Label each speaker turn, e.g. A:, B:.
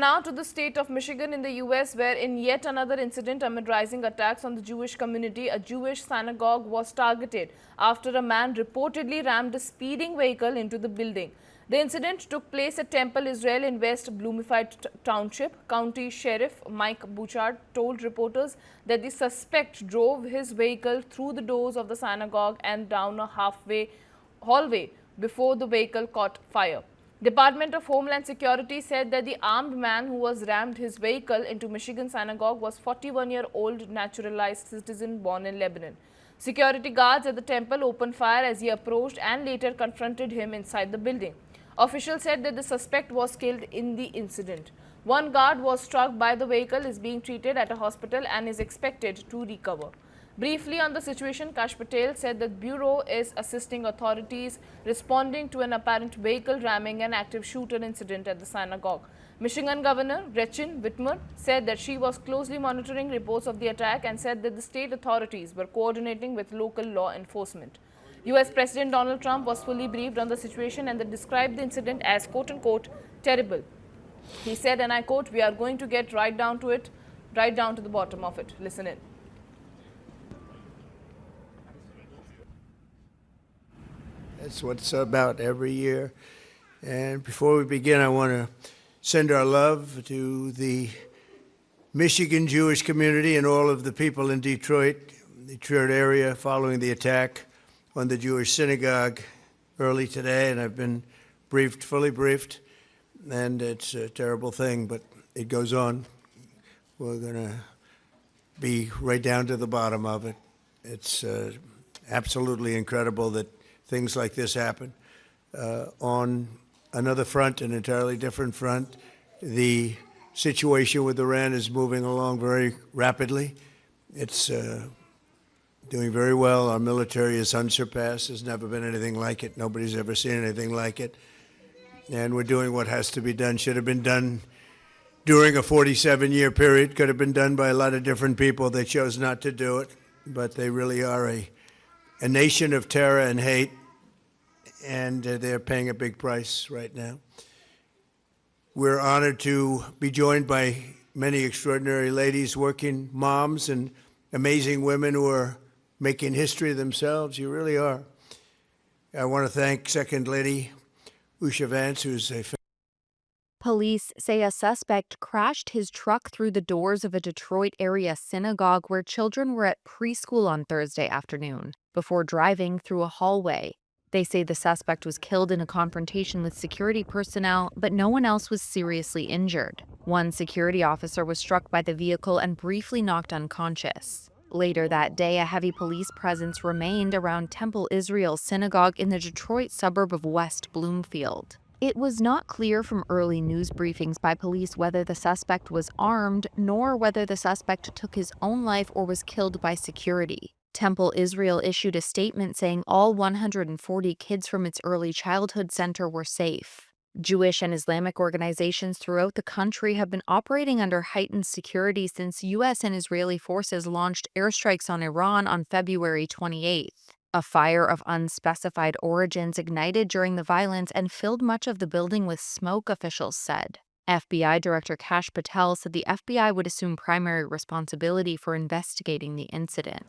A: Now to the state of Michigan in the US, where in yet another incident amid rising attacks on the Jewish community, a Jewish synagogue was targeted after a man reportedly rammed a speeding vehicle into the building. The incident took place at Temple, Israel in West Bloomfield Township. County Sheriff Mike Bouchard told reporters that the suspect drove his vehicle through the doors of the synagogue and down a hallway before the vehicle caught fire. Department of Homeland Security said that the armed man who was rammed his vehicle into Michigan synagogue was 41-year-old naturalized citizen born in Lebanon. Security guards at the temple opened fire as he approached and later confronted him inside the building. Officials said that the suspect was killed in the incident. One guard was struck by the vehicle, is being treated at a hospital and is expected to recover. Briefly on the situation, Kash Patel said that Bureau is assisting authorities responding to an apparent vehicle ramming and active shooter incident at the synagogue. Michigan Governor Gretchen Whitmer said that she was closely monitoring reports of the attack and said that the state authorities were coordinating with local law enforcement. US President Donald Trump was fully briefed on the situation and described the incident as quote-unquote terrible. He said, and I quote, "We are going to get right down to it, right down to the bottom of it." Listen in.
B: That's what it's about every year. And before we begin, I want to send our love to the Michigan Jewish community and all of the people in Detroit area following the attack on the Jewish synagogue early today. And I've been briefed, fully briefed, and it's a terrible thing, but it goes on. We're going to be right down to the bottom of it. It's absolutely incredible that things like this happen. On another front, an entirely different front, the situation with Iran is moving along very rapidly. It's doing very well. Our military is unsurpassed. There's never been anything like it. Nobody's ever seen anything like it. And we're doing what has to be done. Should have been done during a 47-year period. Could have been done by a lot of different people. They chose not to do it. But they really are a nation of terror and hate, and they're paying a big price right now. We're honored to be joined by many extraordinary ladies, working moms, and amazing women who are making history themselves. You really are. I want to thank Second Lady Usha Vance, who's a
C: Police say a suspect crashed his truck through the doors of a Detroit area synagogue where children were at preschool on Thursday afternoon before driving through a hallway. They say the suspect was killed in a confrontation with security personnel, but no one else was seriously injured. One security officer was struck by the vehicle and briefly knocked unconscious. Later that day, a heavy police presence remained around Temple Israel Synagogue in the Detroit suburb of West Bloomfield. It was not clear from early news briefings by police whether the suspect was armed, nor whether the suspect took his own life or was killed by security. Temple Israel issued a statement saying all 140 kids from its early childhood center were safe. Jewish and Islamic organizations throughout the country have been operating under heightened security since U.S. and Israeli forces launched airstrikes on Iran on February 28th. A fire of unspecified origins ignited during the violence and filled much of the building with smoke, officials said. FBI Director Kash Patel said the FBI would assume primary responsibility for investigating the incident.